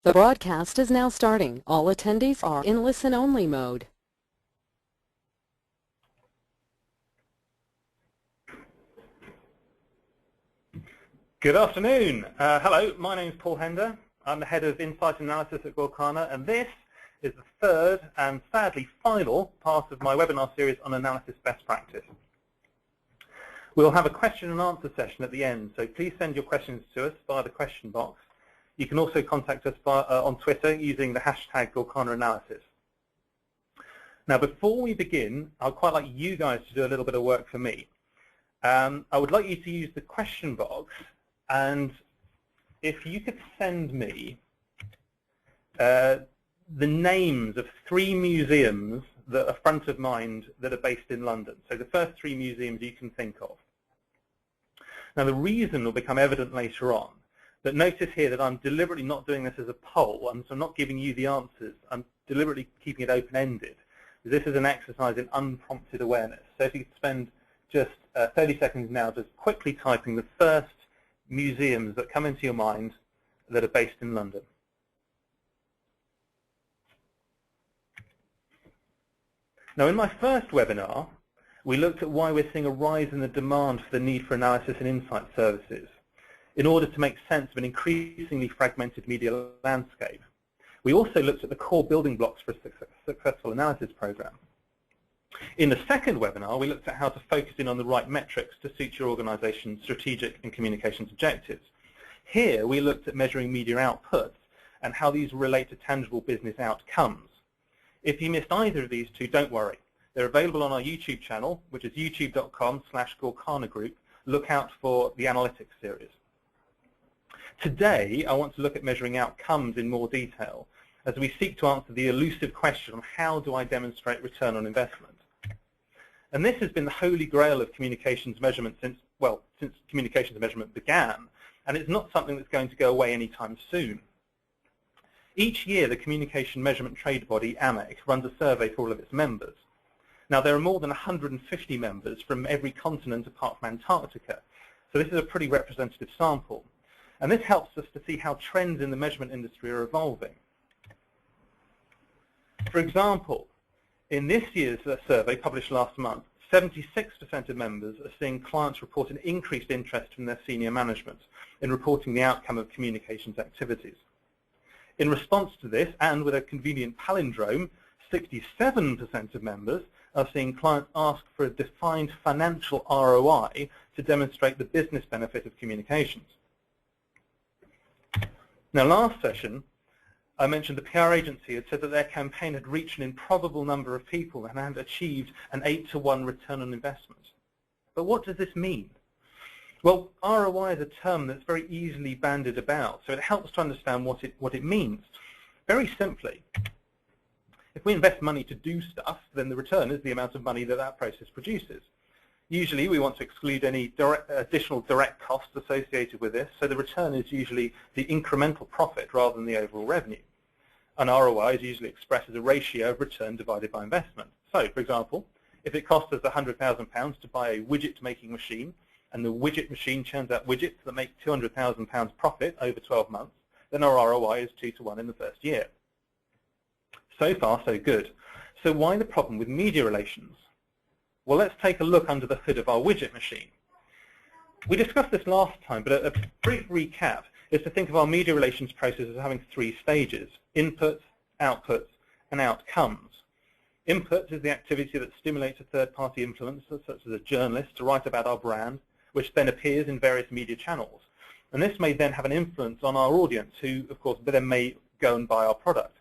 The broadcast is now starting. All attendees are in listen-only mode. Good afternoon. Hello, my name is Paul Hender. I'm the head of Insight Analysis at Gorkana, and this is the third and sadly final part of my webinar series on analysis best practice. We'll have a question and answer session at the end, so please send your questions to us via the question box. You can also contact us on Twitter using the hashtag #GorkanaAnalysis. Now, before we begin, I'd quite like you guys to do a little bit of work for me. I would like you to use the question box, and if you could send me the names of 3 museums that are front of mind that are based in London. So the first 3 museums you can think of. Now, the reason will become evident later on. But notice here that I'm deliberately not doing this as a poll, so I'm not giving you the answers. I'm deliberately keeping it open-ended. This is an exercise in unprompted awareness. So if you could spend just 30 seconds now just quickly typing the first museums that come into your mind that are based in London. Now, in my first webinar, we looked at why we're seeing a rise in the demand for the need for analysis and insight services in order to make sense of an increasingly fragmented media landscape. We also looked at the core building blocks for a successful analysis program. In the second webinar, we looked at how to focus in on the right metrics to suit your organization's strategic and communications objectives. Here, we looked at measuring media outputs and how these relate to tangible business outcomes. If you missed either of these two, don't worry. They're available on our YouTube channel, which is youtube.com/Gorkana Group. Look out for the analytics series. Today, I want to look at measuring outcomes in more detail as we seek to answer the elusive question on how do I demonstrate return on investment. And this has been the holy grail of communications measurement since communications measurement began, and it's not something that's going to go away anytime soon. Each year, the communication measurement trade body, AMEC, runs a survey for all of its members. Now, there are more than 150 members from every continent apart from Antarctica, so this is a pretty representative sample. And this helps us to see how trends in the measurement industry are evolving. For example, in this year's survey published last month, 76% of members are seeing clients report an increased interest from their senior management in reporting the outcome of communications activities. In response to this, and with a convenient palindrome, 67% of members are seeing clients ask for a defined financial ROI to demonstrate the business benefit of communications. Now, last session, I mentioned the PR agency had said that their campaign had reached an improbable number of people and had achieved an 8-to-1 return on investment. But what does this mean? Well, ROI is a term that's very easily bandied about, so it helps to understand what it means. Very simply, if we invest money to do stuff, then the return is the amount of money that process produces. Usually, we want to exclude any additional direct costs associated with this, so the return is usually the incremental profit rather than the overall revenue. An ROI is usually expressed as a ratio of return divided by investment. So, for example, if it costs us £100,000 to buy a widget-making machine, and the widget machine churns out widgets that make £200,000 profit over 12 months, then our ROI is 2-to-1 in the first year. So far, so good. So why the problem with media relations? Well, let's take a look under the hood of our widget machine. We discussed this last time, but a brief recap is to think of our media relations process as having 3 stages: inputs, outputs, and outcomes. Input is the activity that stimulates a third-party influencer, such as a journalist, to write about our brand, which then appears in various media channels. And this may then have an influence on our audience, who, of course, then may go and buy our product.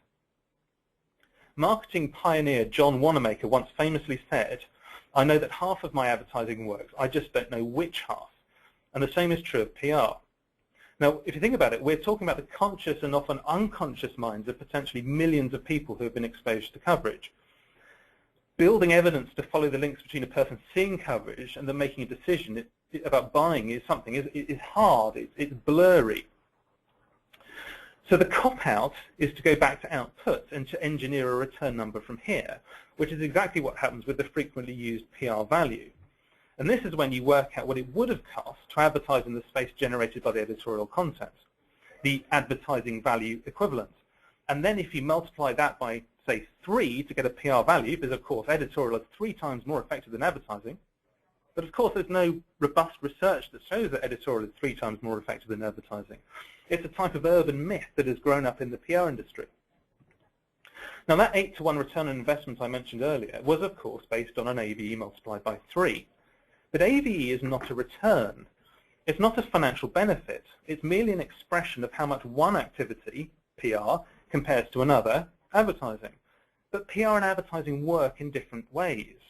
Marketing pioneer John Wanamaker once famously said, "I know that half of my advertising works, I just don't know which half." And the same is true of PR. Now, if you think about it, we're talking about the conscious and often unconscious minds of potentially millions of people who have been exposed to coverage. Building evidence to follow the links between a person seeing coverage and then making a decision about buying is hard, it's blurry. So the cop-out is to go back to output and to engineer a return number from here, which is exactly what happens with the frequently used PR value. And this is when you work out what it would have cost to advertise in the space generated by the editorial content. the advertising value equivalent. And then if you multiply that by, say, 3 to get a PR value, because of course editorial is 3 times more effective than advertising, but of course there's no robust research that shows that editorial is 3 times more effective than advertising. It's a type of urban myth that has grown up in the PR industry. Now that 8-to-1 return on investment I mentioned earlier was of course based on an AVE multiplied by 3. But AVE is not a return. It's not a financial benefit. It's merely an expression of how much one activity, PR, compares to another, advertising. But PR and advertising work in different ways.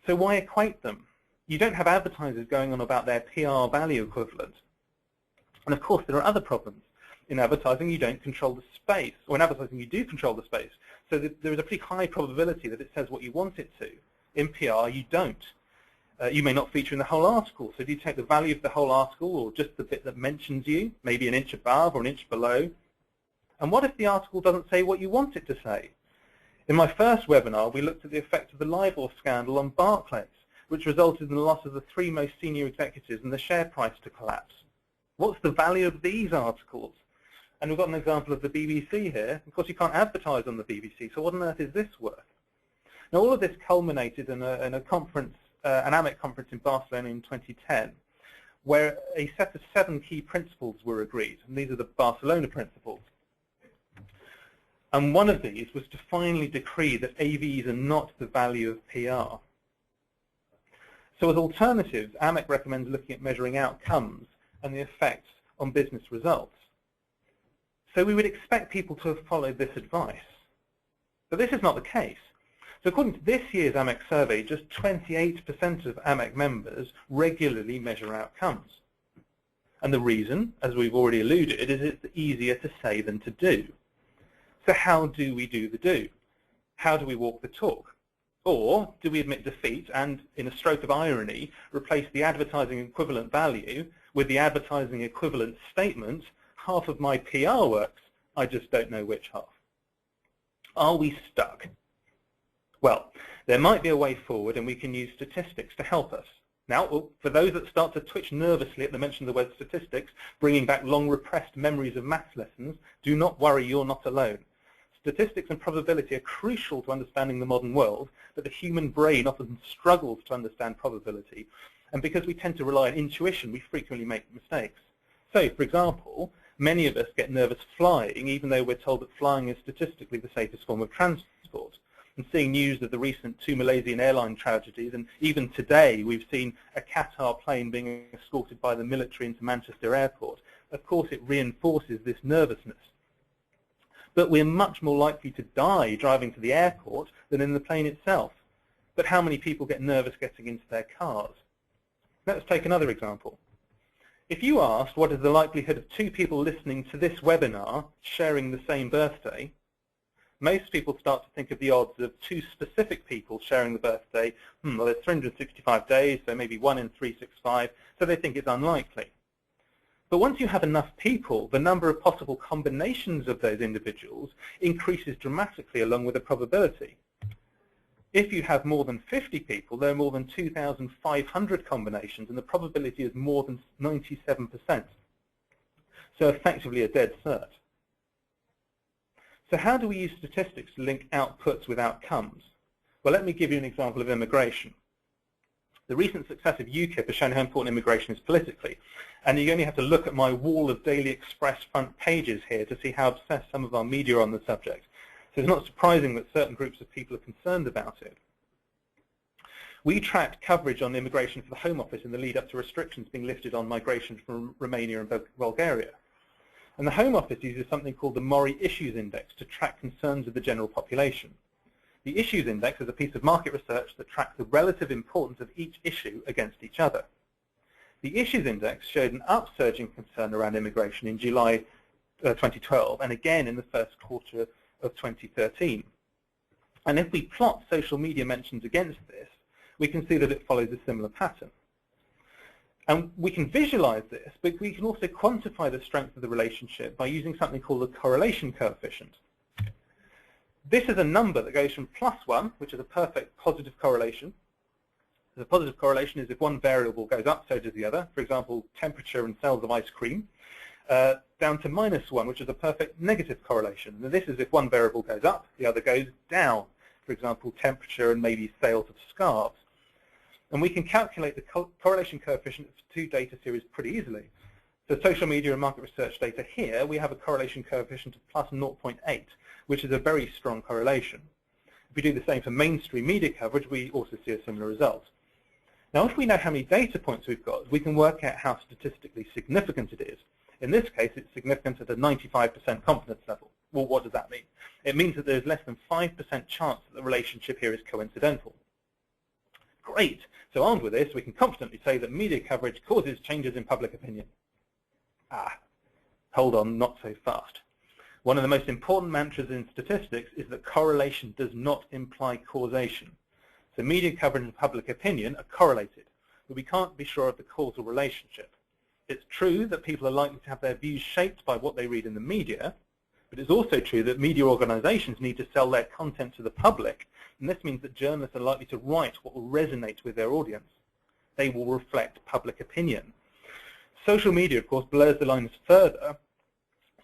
So why equate them? You don't have advertisers going on about their PR value equivalent. And of course there are other problems. In advertising you don't control the space, or in advertising you do control the space. So there is a pretty high probability that it says what you want it to. In PR you don't. You may not feature in the whole article. So do you take the value of the whole article or just the bit that mentions you, maybe an inch above or an inch below? And what if the article doesn't say what you want it to say? In my first webinar, we looked at the effect of the LIBOR scandal on Barclays, which resulted in the loss of the 3 most senior executives and the share price to collapse. What's the value of these articles? And we've got an example of the BBC here. Of course, you can't advertise on the BBC, so what on earth is this worth? Now, all of this culminated in a conference, an AMEC conference in Barcelona in 2010, where a set of 7 key principles were agreed, and these are the Barcelona principles. And one of these was to finally decree that AVs are not the value of PR. So as alternatives, AMEC recommends looking at measuring outcomes and the effects on business results. So we would expect people to have followed this advice. But this is not the case. So according to this year's AMEC survey, just 28% of AMEC members regularly measure outcomes. And the reason, as we've already alluded, is it's easier to say than to do. So how do we do the do? How do we walk the talk? Or do we admit defeat and, in a stroke of irony, replace the advertising equivalent value with the advertising equivalent statement, half of my PR works, I just don't know which half? Are we stuck? Well, there might be a way forward, and we can use statistics to help us. Now, for those that start to twitch nervously at the mention of the word statistics, bringing back long repressed memories of maths lessons, do not worry, you're not alone. Statistics and probability are crucial to understanding the modern world, but the human brain often struggles to understand probability. And because we tend to rely on intuition, we frequently make mistakes. So, for example, many of us get nervous flying, even though we're told that flying is statistically the safest form of transport. And seeing news of the recent 2 Malaysian airline tragedies, and even today we've seen a Qatar plane being escorted by the military into Manchester Airport, of course it reinforces this nervousness. But we're much more likely to die driving to the airport than in the plane itself. But how many people get nervous getting into their cars? Let's take another example. If you asked what is the likelihood of 2 people listening to this webinar sharing the same birthday, most people start to think of the odds of 2 specific people sharing the birthday. Well, there's 365 days, so maybe 1 in 365, so they think it's unlikely. But once you have enough people, the number of possible combinations of those individuals increases dramatically along with the probability. If you have more than 50 people, there are more than 2,500 combinations, and the probability is more than 97%. So effectively a dead cert. So how do we use statistics to link outputs with outcomes? Well, let me give you an example of immigration. The recent success of UKIP has shown how important immigration is politically, and you only have to look at my wall of Daily Express front pages here to see how obsessed some of our media are on the subject. So it's not surprising that certain groups of people are concerned about it. We tracked coverage on immigration for the Home Office in the lead up to restrictions being lifted on migration from Romania and Bulgaria. And the Home Office uses something called the Mori Issues Index to track concerns of the general population. The Issues Index is a piece of market research that tracks the relative importance of each issue against each other. The Issues Index showed an upsurge in concern around immigration in July 2012 and again in the first quarter of 2013. And if we plot social media mentions against this, we can see that it follows a similar pattern. And we can visualize this, but we can also quantify the strength of the relationship by using something called the correlation coefficient. This is a number that goes from +1, which is a perfect positive correlation. The positive correlation is if one variable goes up, so does the other. For example, temperature and sales of ice cream. down to -1, which is a perfect negative correlation. And this is if one variable goes up, the other goes down. For example, temperature and maybe sales of scarves. And we can calculate the correlation coefficient of two data series pretty easily. So social media and market research data here, we have a correlation coefficient of plus 0.8, which is a very strong correlation. If we do the same for mainstream media coverage, we also see a similar result. Now, if we know how many data points we've got, we can work out how statistically significant it is. In this case, it's significant at a 95% confidence level. Well, what does that mean? It means that there's less than 5% chance that the relationship here is coincidental. Great. So armed with this, we can confidently say that media coverage causes changes in public opinion. Hold on, not so fast. One of the most important mantras in statistics is that correlation does not imply causation. So media coverage and public opinion are correlated, but we can't be sure of the causal relationship. It's true that people are likely to have their views shaped by what they read in the media, but it's also true that media organizations need to sell their content to the public, and this means that journalists are likely to write what will resonate with their audience. They will reflect public opinion. Social media, of course, blurs the lines further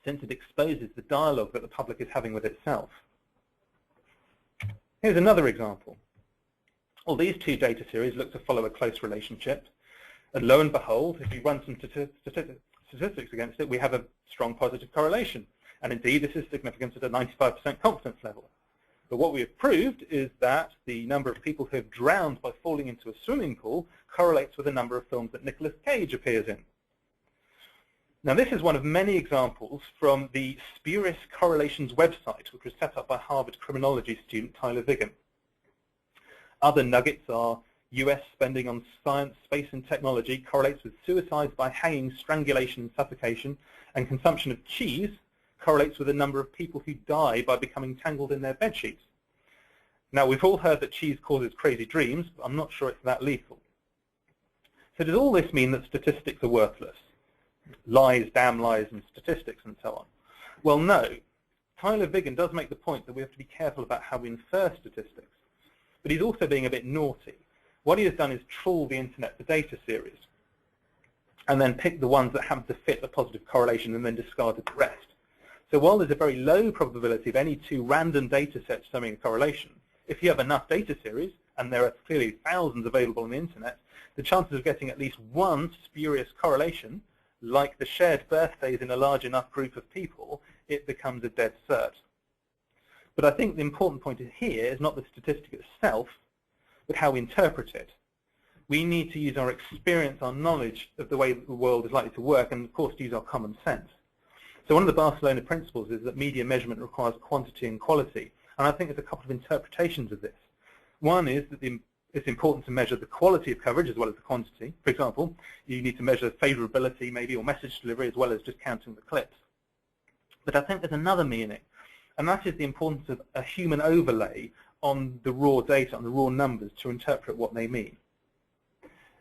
since it exposes the dialogue that the public is having with itself. Here's another example. Well, these two data series look to follow a close relationship, and lo and behold, if you run some statistics against it, we have a strong positive correlation. And indeed, this is significant at a 95% confidence level. But what we have proved is that the number of people who have drowned by falling into a swimming pool correlates with the number of films that Nicolas Cage appears in. Now, this is one of many examples from the Spurious Correlations website, which was set up by Harvard criminology student Tyler Vigan. Other nuggets are US spending on science, space, and technology correlates with suicides by hanging, strangulation, and suffocation, and consumption of cheese correlates with the number of people who die by becoming tangled in their bedsheets. Now, we've all heard that cheese causes crazy dreams, but I'm not sure it's that lethal. So does all this mean that statistics are worthless? Lies, damn lies, and statistics, and so on? Well, no. Tyler Vigan does make the point that we have to be careful about how we infer statistics, but he's also being a bit naughty. What he has done is trawl the internet for data series, and then pick the ones that happen to fit a positive correlation and then discarded the rest. So while there's a very low probability of any two random data sets showing a correlation, if you have enough data series, and there are clearly thousands available on the internet, the chances of getting at least one spurious correlation, like the shared birthdays in a large enough group of people, it becomes a dead cert. But I think the important point here is not the statistic itself, but how we interpret it. We need to use our experience, our knowledge of the way the world is likely to work, and of course use our common sense. So one of the Barcelona principles is that media measurement requires quantity and quality, and I think there's a couple of interpretations of this. One is that it's important to measure the quality of coverage as well as the quantity. For example, you need to measure favorability maybe or message delivery as well as just counting the clips. But I think there's another meaning, and that is the importance of a human overlay on the raw data, on the raw numbers, to interpret what they mean.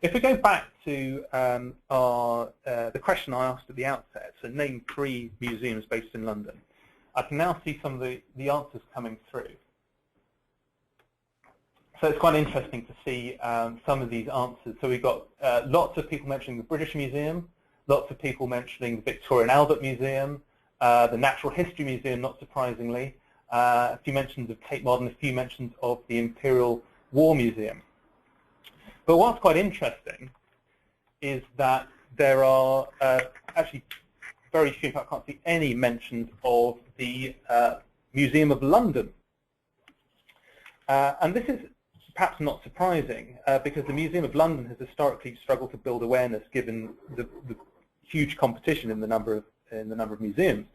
If we go back to the question I asked at the outset, so name 3 museums based in London, I can now see some of the answers coming through. So it's quite interesting to see some of these answers. So we've got lots of people mentioning the British Museum, lots of people mentioning the Victoria and Albert Museum, the Natural History Museum, not surprisingly, a few mentions of Tate Modern, a few mentions of the Imperial War Museum. But what's quite interesting is that there are actually very few, I can't see any mentions of the Museum of London. And this is perhaps not surprising, because the Museum of London has historically struggled to build awareness given the huge competition in the number of museums.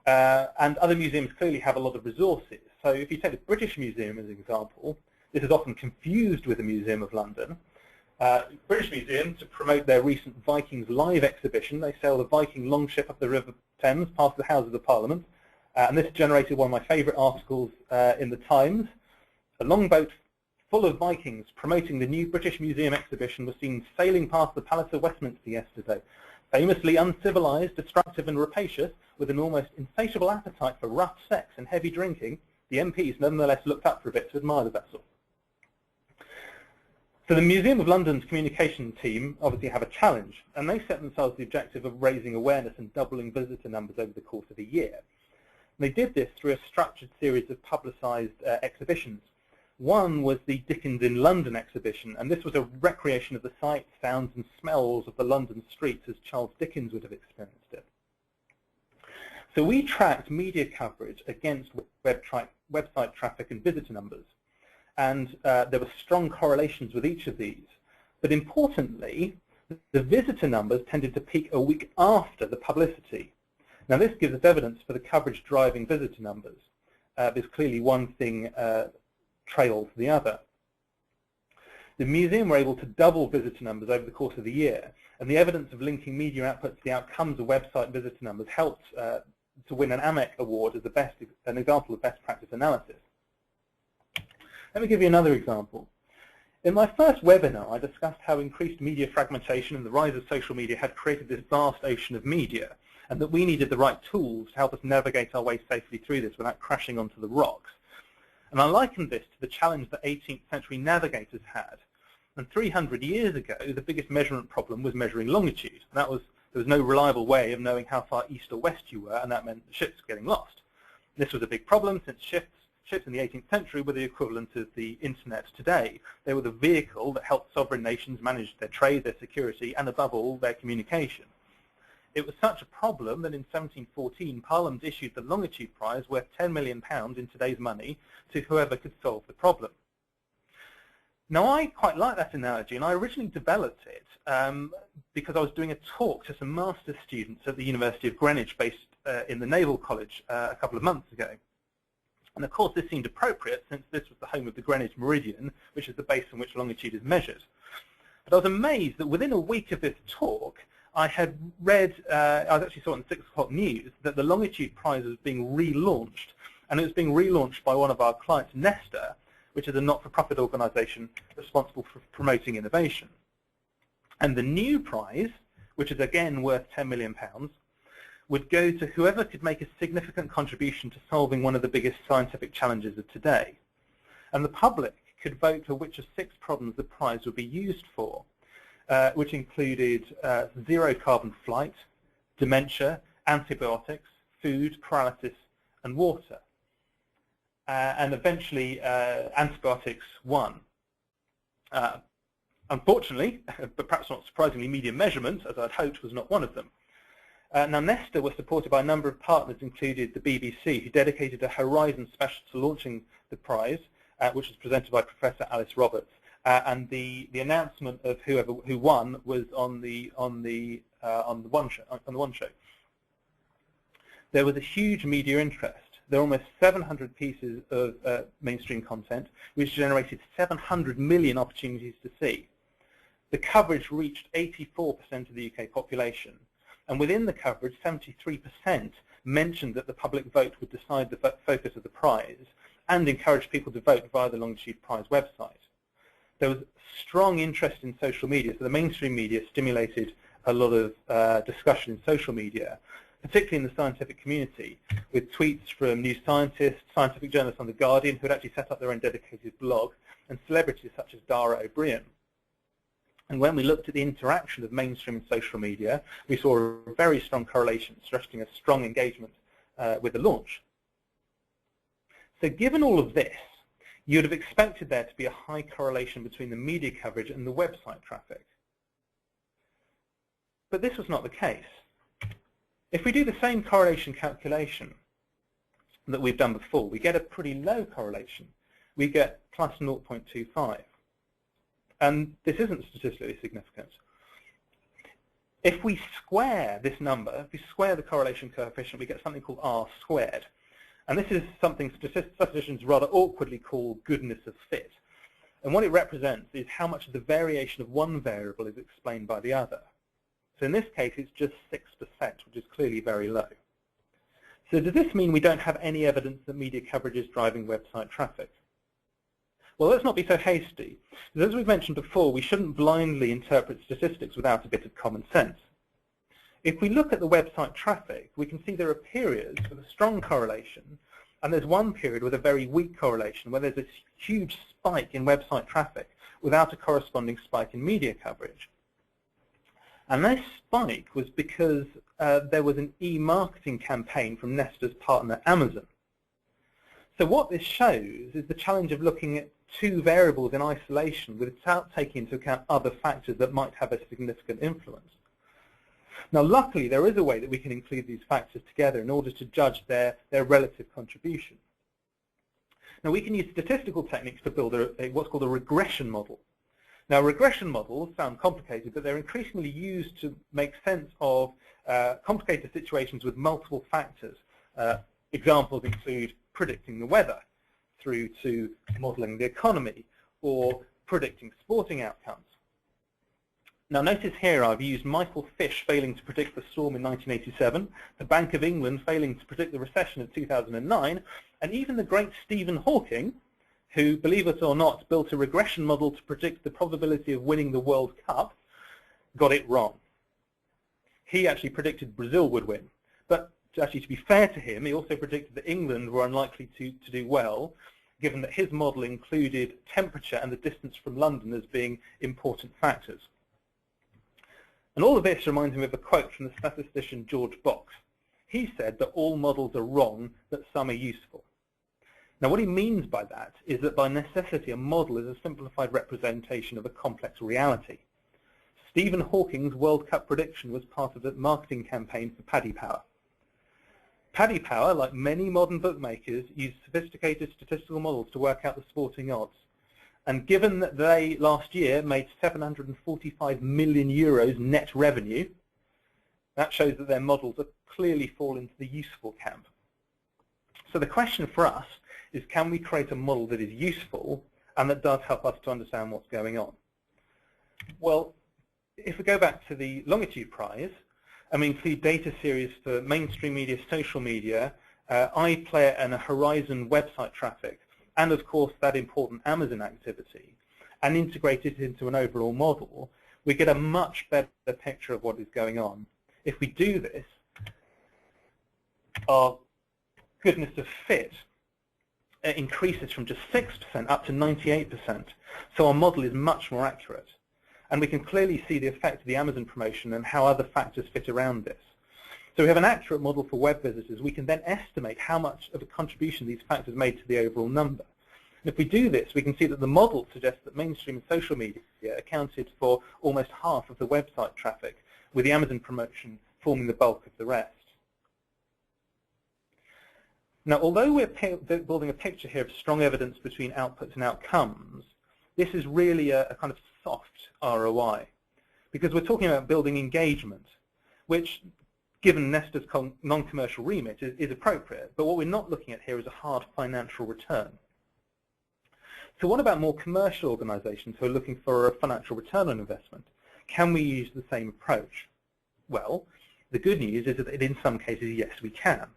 And other museums clearly have a lot of resources. So if you take the British Museum as an example, this is often confused with the Museum of London. British Museum, to promote their recent Vikings Live exhibition, they sail the Viking longship up the River Thames past the Houses of Parliament, and this generated one of my favourite articles in the Times. A longboat full of Vikings promoting the new British Museum exhibition was seen sailing past the Palace of Westminster yesterday. Famously uncivilized, destructive and rapacious, with an almost insatiable appetite for rough sex and heavy drinking, the MPs nonetheless looked up for a bit to admire the vessel. So the Museum of London's communication team obviously have a challenge, and they set themselves the objective of raising awareness and doubling visitor numbers over the course of a year. And they did this through a structured series of publicised exhibitions. One was the Dickens in London exhibition, and this was a recreation of the sights, sounds and smells of the London streets as Charles Dickens would have experienced it. So we tracked media coverage against website traffic and visitor numbers. And there were strong correlations with each of these. But importantly, the visitor numbers tended to peak a week after the publicity. Now this gives us evidence for the coverage driving visitor numbers. There's clearly one thing trails the other. The museum were able to double visitor numbers over the course of the year, and the evidence of linking media output to the outcomes of website visitor numbers helped to win an AMEC award as an example of best practice analysis. Let me give you another example. In my first webinar, I discussed how increased media fragmentation and the rise of social media had created this vast ocean of media, and that we needed the right tools to help us navigate our way safely through this without crashing onto the rocks. And I likened this to the challenge that 18th century navigators had. And 300 years ago, the biggest measurement problem was measuring longitude. And there was no reliable way of knowing how far east or west you were, and that meant the ships were getting lost. This was a big problem since ships in the 18th century were the equivalent of the internet today. They were the vehicle that helped sovereign nations manage their trade, their security, and above all, their communication. It was such a problem that in 1714, Parliament issued the Longitude Prize worth £10 million in today's money to whoever could solve the problem. Now, I quite like that analogy, and I originally developed it because I was doing a talk to some master's students at the University of Greenwich, based in the Naval College, a couple of months ago. And of course, this seemed appropriate since this was the home of the Greenwich Meridian, which is the base on which longitude is measured. But I was amazed that within a week of this talk, I had read, I actually saw it in 6 o'clock news, that the Longitude Prize was being relaunched. And it was being relaunched by one of our clients, Nesta, which is a not-for-profit organisation responsible for promoting innovation. And the new prize, which is again worth £10 million, would go to whoever could make a significant contribution to solving one of the biggest scientific challenges of today. And the public could vote for which of 6 problems the prize would be used for, which included zero-carbon flight, dementia, antibiotics, food, paralysis, and water. And eventually, antibiotics won. Unfortunately, but perhaps not surprisingly, media measurement, as I'd hoped, was not one of them. Now, Nesta was supported by a number of partners, including the BBC, who dedicated a Horizon special to launching the prize, which was presented by Professor Alice Roberts. And the announcement of who won was on the One Show. There was a huge media interest. There were almost 700 pieces of mainstream content, which generated 700 million opportunities to see. The coverage reached 84% of the UK population. And within the coverage, 73% mentioned that the public vote would decide the focus of the prize and encouraged people to vote via the Longitude Prize website. There was strong interest in social media, so the mainstream media stimulated a lot of discussion in social media, particularly in the scientific community, with tweets from New Scientist, scientific journalists on The Guardian, who had actually set up their own dedicated blog, and celebrities such as Dara O'Brien. And when we looked at the interaction of mainstream and social media, we saw a very strong correlation, suggesting a strong engagement with the launch. So given all of this, you would have expected there to be a high correlation between the media coverage and the website traffic. But this was not the case. If we do the same correlation calculation that we've done before, we get a pretty low correlation. We get plus 0.25. And this isn't statistically significant. If we square this number, if we square the correlation coefficient, we get something called R squared. And this is something statisticians rather awkwardly call goodness of fit. And what it represents is how much of the variation of one variable is explained by the other. So in this case, it's just 6%, which is clearly very low. So does this mean we don't have any evidence that media coverage is driving website traffic? Well, let's not be so hasty. Because as we've mentioned before, we shouldn't blindly interpret statistics without a bit of common sense. If we look at the website traffic, we can see there are periods with a strong correlation, and there's one period with a very weak correlation, where there's this huge spike in website traffic, without a corresponding spike in media coverage. And this spike was because there was an e-marketing campaign from Nesta's partner Amazon. So what this shows is the challenge of looking at two variables in isolation without taking into account other factors that might have a significant influence. Now, luckily, there is a way that we can include these factors together in order to judge their relative contribution. Now, we can use statistical techniques to build what's called a regression model. Now, regression models sound complicated, but they're increasingly used to make sense of complicated situations with multiple factors. Examples include predicting the weather, through to modeling the economy, or predicting sporting outcomes. Now, notice here I've used Michael Fish failing to predict the storm in 1987, the Bank of England failing to predict the recession of 2009, and even the great Stephen Hawking, who, believe it or not, built a regression model to predict the probability of winning the World Cup, got it wrong. He actually predicted Brazil would win. But actually, to be fair to him, he also predicted that England were unlikely to do well, given that his model included temperature and the distance from London as being important factors. And all of this reminds me of a quote from the statistician George Box. He said that all models are wrong, but some are useful. Now, what he means by that is that by necessity, a model is a simplified representation of a complex reality. Stephen Hawking's World Cup prediction was part of a marketing campaign for Paddy Power. Paddy Power, like many modern bookmakers, used sophisticated statistical models to work out the sporting odds. And given that they, last year, made 745 million euros net revenue, that shows that their models clearly fall into the useful camp. So the question for us is, can we create a model that is useful and that does help us to understand what's going on? Well, if we go back to the Longitude Prize, and we include data series for mainstream media, social media, iPlayer and a Horizon website traffic, and of course that important Amazon activity, and integrate it into an overall model, we get a much better picture of what is going on. If we do this, our goodness of fit increases from just 6% up to 98%. So our model is much more accurate. And we can clearly see the effect of the Amazon promotion and how other factors fit around this. So we have an accurate model for web visitors. We can then estimate how much of a contribution these factors made to the overall number. And if we do this, we can see that the model suggests that mainstream social media accounted for almost half of the website traffic, with the Amazon promotion forming the bulk of the rest. Now, although we're building a picture here of strong evidence between outputs and outcomes, this is really a kind of soft ROI, because we're talking about building engagement, which, given Nesta's non-commercial remit, is appropriate. But what we're not looking at here is a hard financial return. So what about more commercial organizations who are looking for a financial return on investment? Can we use the same approach? Well, the good news is that in some cases, yes, we can.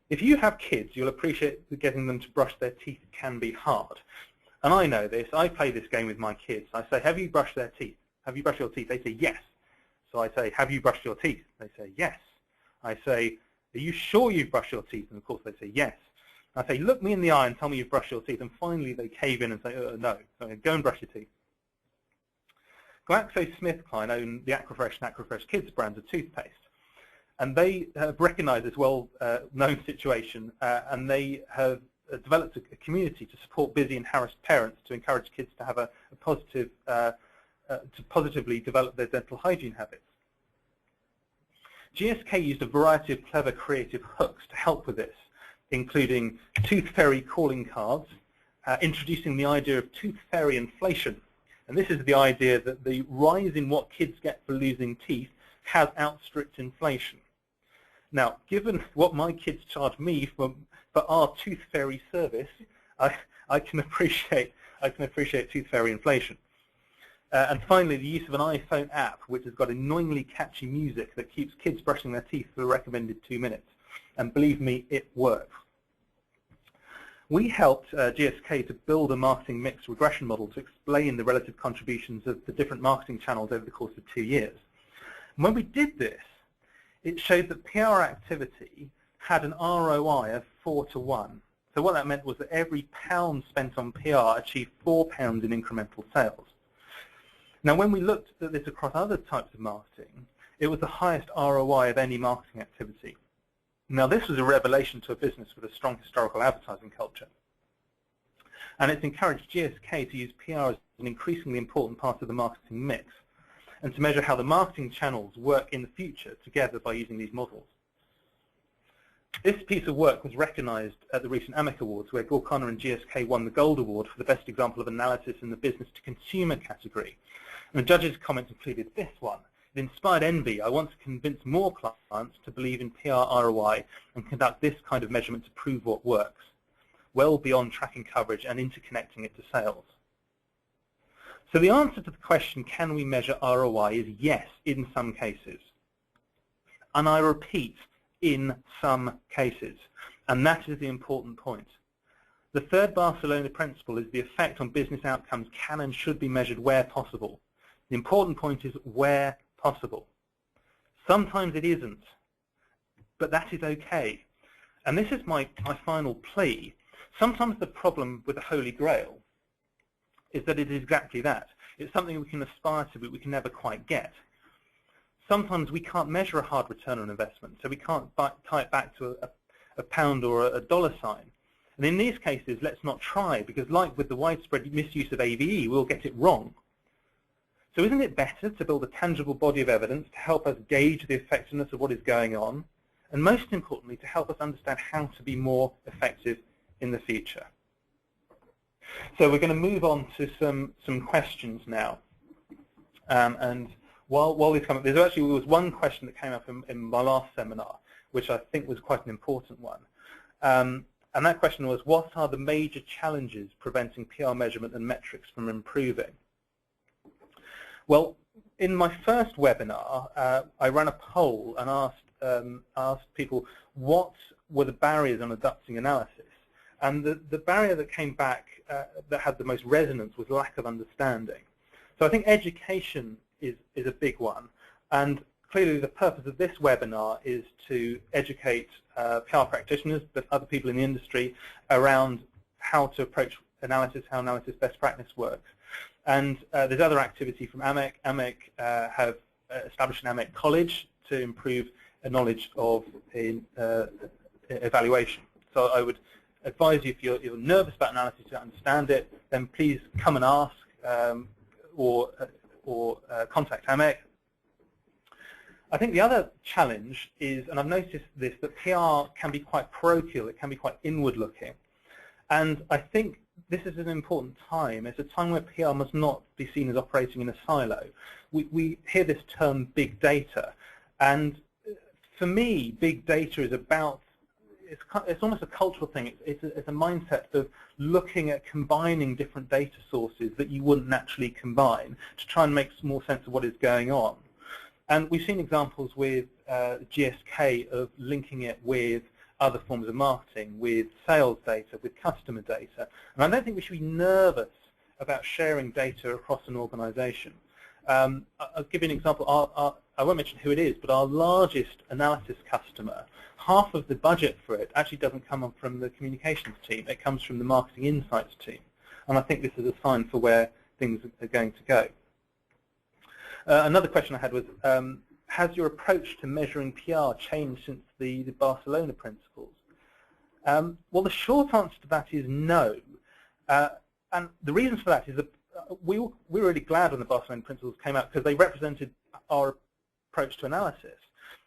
If you have kids, you'll appreciate that getting them to brush their teeth can be hard. And I know this. I play this game with my kids. I say, have you brushed their teeth? Have you brushed your teeth? They say, yes. So I say, have you brushed your teeth? They say, yes. I say, are you sure you've brushed your teeth? And of course they say, yes. I say, look me in the eye and tell me you've brushed your teeth. And finally they cave in and say, no. So go and brush your teeth. GlaxoSmithKline own the Aquafresh and Aquafresh Kids brands of toothpaste. And they have recognized this well-known situation, and they have developed a community to support busy and harassed parents to encourage kids to have a positive, to positively develop their dental hygiene habits. GSK used a variety of clever creative hooks to help with this, including tooth fairy calling cards, introducing the idea of tooth fairy inflation. And this is the idea that the rise in what kids get for losing teeth has outstripped inflation. Now, given what my kids charge me for our tooth fairy service, I can appreciate tooth fairy inflation. And finally, the use of an iPhone app, which has got annoyingly catchy music that keeps kids brushing their teeth for the recommended 2 minutes. And believe me, it works. We helped GSK to build a marketing mix regression model to explain the relative contributions of the different marketing channels over the course of 2 years. And when we did this, it showed that PR activity had an ROI of 4 to 1. So what that meant was that every pound spent on PR achieved £4 in incremental sales. Now, when we looked at this across other types of marketing, it was the highest ROI of any marketing activity. Now, this was a revelation to a business with a strong historical advertising culture. And it's encouraged GSK to use PR as an increasingly important part of the marketing mix and to measure how the marketing channels work in the future together by using these models. This piece of work was recognized at the recent AMEC Awards, where Gorkana and GSK won the Gold Award for the best example of analysis in the business-to-consumer category. And the judges' comments included this one. It inspired envy. I want to convince more clients to believe in PR ROI and conduct this kind of measurement to prove what works, well beyond tracking coverage and interconnecting it to sales. So the answer to the question, can we measure ROI, is yes, in some cases. And I repeat, in some cases. And that is the important point. The third Barcelona principle is the effect on business outcomes can and should be measured where possible. The important point is where possible. Sometimes it isn't, but that is okay. And this is my final plea. Sometimes the problem with the Holy Grail is that it is exactly that. It's something we can aspire to, but we can never quite get. Sometimes we can't measure a hard return on investment, so we can't tie it back to a pound or a dollar sign. And in these cases, let's not try, because like with the widespread misuse of AVE, we'll get it wrong. So isn't it better to build a tangible body of evidence to help us gauge the effectiveness of what is going on, and most importantly, to help us understand how to be more effective in the future? So we're going to move on to some questions now. And while these come up, there was one question that came up in my last seminar, which I think was quite an important one. And that question was, what are the major challenges preventing PR measurement and metrics from improving? Well, in my first webinar, I ran a poll and asked people what were the barriers on adopting analysis. And the barrier that came back that had the most resonance was lack of understanding. So I think education is a big one. And clearly the purpose of this webinar is to educate PR practitioners, but other people in the industry, around how to approach analysis, how analysis best practice works. And there's other activity from AMEC. AMEC have established an AMEC college to improve a knowledge of evaluation. So I would advise you, if you're nervous about analysis, you don't understand it, then please come and ask or contact AMEC. I think the other challenge is, and I've noticed this, that PR can be quite parochial, it can be quite inward-looking. And I think this is an important time. It's a time where PR must not be seen as operating in a silo. We hear this term big data, and for me, big data is about, it's almost a cultural thing. It's a mindset of looking at combining different data sources that you wouldn't naturally combine to try and make more sense of what is going on. And we've seen examples with GSK of linking it with other forms of marketing, with sales data, with customer data. And I don't think we should be nervous about sharing data across an organization. I'll give you an example. I won't mention who it is, but our largest analysis customer, half of the budget for it actually doesn't come from the communications team. It comes from the marketing insights team. And I think this is a sign for where things are going to go. Another question I had was, has your approach to measuring PR changed since the Barcelona principles? Well, the short answer to that is no. And the reasons for that is that we were really glad when the Barcelona principles came out, because they represented our approach to analysis.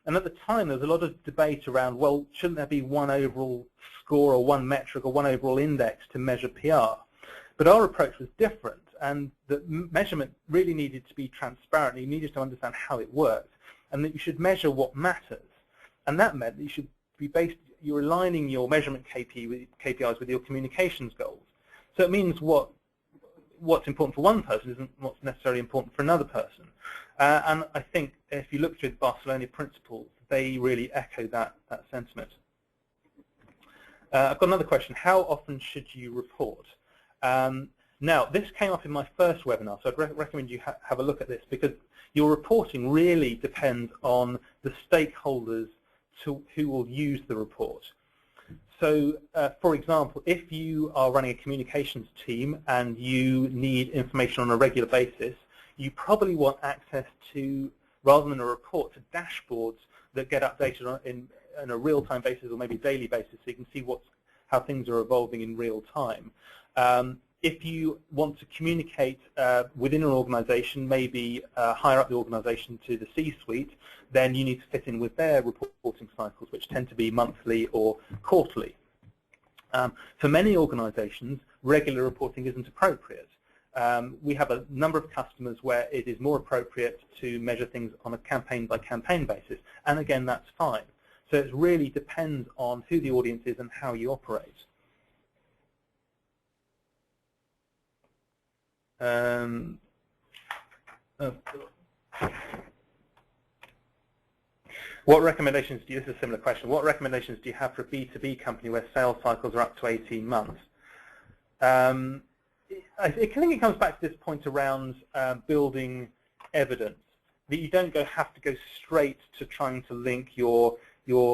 And at the time, there was a lot of debate around, well, shouldn't there be one overall score or one metric or one overall index to measure PR? But our approach was different, and the measurement really needed to be transparent. You needed to understand how it worked, and that you should measure what matters. And that meant that you should be you're aligning your measurement KPIs with your communications goals. So it means what's important for one person isn't what's necessarily important for another person. And I think if you look through the Barcelona principles, they really echo that sentiment. I've got another question. How often should you report? Now, this came up in my first webinar, so I'd recommend you have a look at this, because your reporting really depends on the stakeholders who will use the report. So, for example, if you are running a communications team and you need information on a regular basis, you probably want access to, rather than a report, to dashboards that get updated on a real-time basis or maybe daily basis, so you can see how things are evolving in real time. If you want to communicate within an organization, maybe higher up the organization to the C-suite, then you need to fit in with their reporting cycles, which tend to be monthly or quarterly. For many organizations, regular reporting isn't appropriate. We have a number of customers where it is more appropriate to measure things on a campaign-by-campaign basis, and again, that's fine. So it really depends on who the audience is and how you operate. What recommendations do you, this is a similar question, what recommendations do you have for a B2B company where sales cycles are up to 18 months? I think it comes back to this point around building evidence, that you don't have to go straight to trying to link your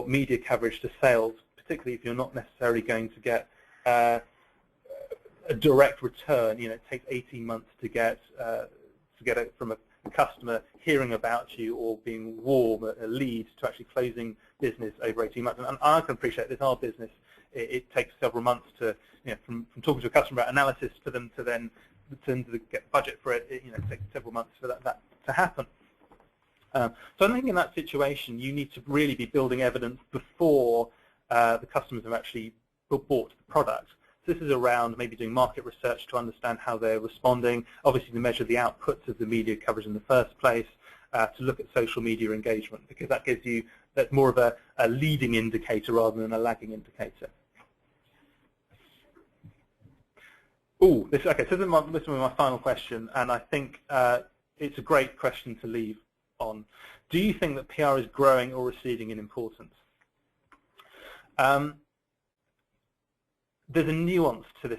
media coverage to sales, particularly if you're not necessarily going to get a direct return. You know, it takes 18 months to get it from a customer hearing about you or being warm, a lead, to actually closing business over 18 months. And I can appreciate this. Our business, it takes several months to, you know, from talking to a customer about analysis to them to then to get budget for it. You know, it takes several months for that to happen. So I think in that situation, you need to really be building evidence before the customers have actually bought the product. So this is around maybe doing market research to understand how they're responding, obviously to measure the outputs of the media coverage in the first place, to look at social media engagement, because that gives you, that's more of a leading indicator rather than a lagging indicator. Oh, okay, so this is my final question, and I think it's a great question to leave on. Do you think that PR is growing or receding in importance? There's a nuance to the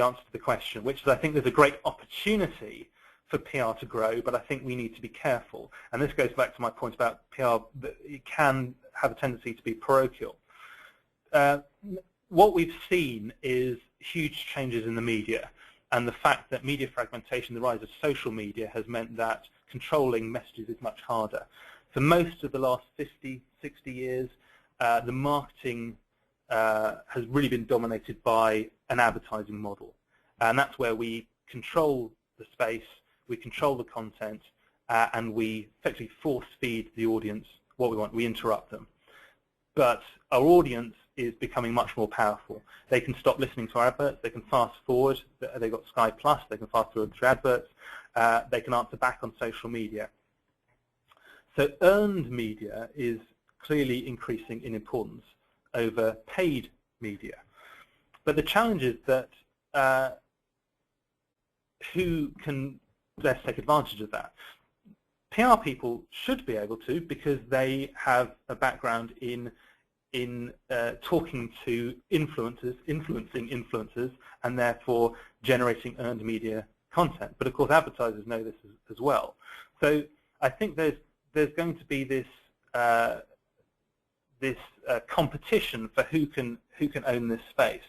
answer to the question, which is I think there's a great opportunity for PR to grow, but I think we need to be careful. And this goes back to my point about PR, that it can have a tendency to be parochial. What we've seen is huge changes in the media, and the fact that media fragmentation, the rise of social media, has meant that controlling messages is much harder. For most of the last 50, 60 years, the marketing has really been dominated by an advertising model. And that's where we control the space, we control the content, and we effectively force feed the audience what we want. We interrupt them. But our audience is becoming much more powerful. They can stop listening to our adverts, they can fast forward, they've got Sky Plus, they can fast forward through adverts, they can answer back on social media. So earned media is clearly increasing in importance over paid media. But the challenge is that who can best take advantage of that? PR people should be able to, because they have a background in talking to influencers, influencing influencers, and therefore generating earned media content. But of course, advertisers know this as well. So I think there's going to be this competition for who can own this space,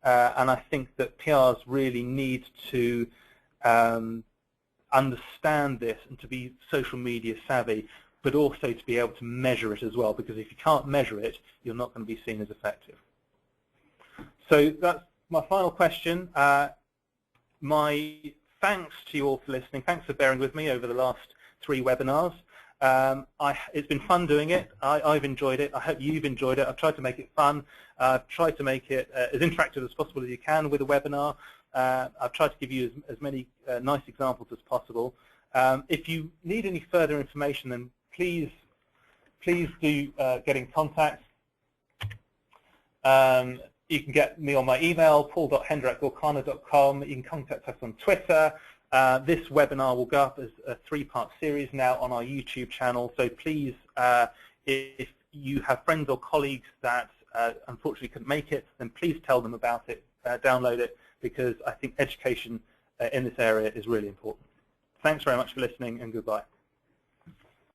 and I think that PRs really need to understand this and to be social media savvy, but also to be able to measure it as well, because if you can't measure it, you're not going to be seen as effective. So that's my final question. My thanks to you all for listening. Thanks for bearing with me over the last 3 webinars. It's been fun doing it. I've enjoyed it. I hope you've enjoyed it. I've tried to make it fun. I've tried to make it as interactive as possible as you can with a webinar. I've tried to give you as many nice examples as possible. If you need any further information, then please do get in contact. You can get me on my email, paul.hender@gorkana.com. You can contact us on Twitter. This webinar will go up as a 3-part series now on our YouTube channel. So please, if you have friends or colleagues that unfortunately couldn't make it, then please tell them about it, download it, because I think education in this area is really important. Thanks very much for listening, and goodbye.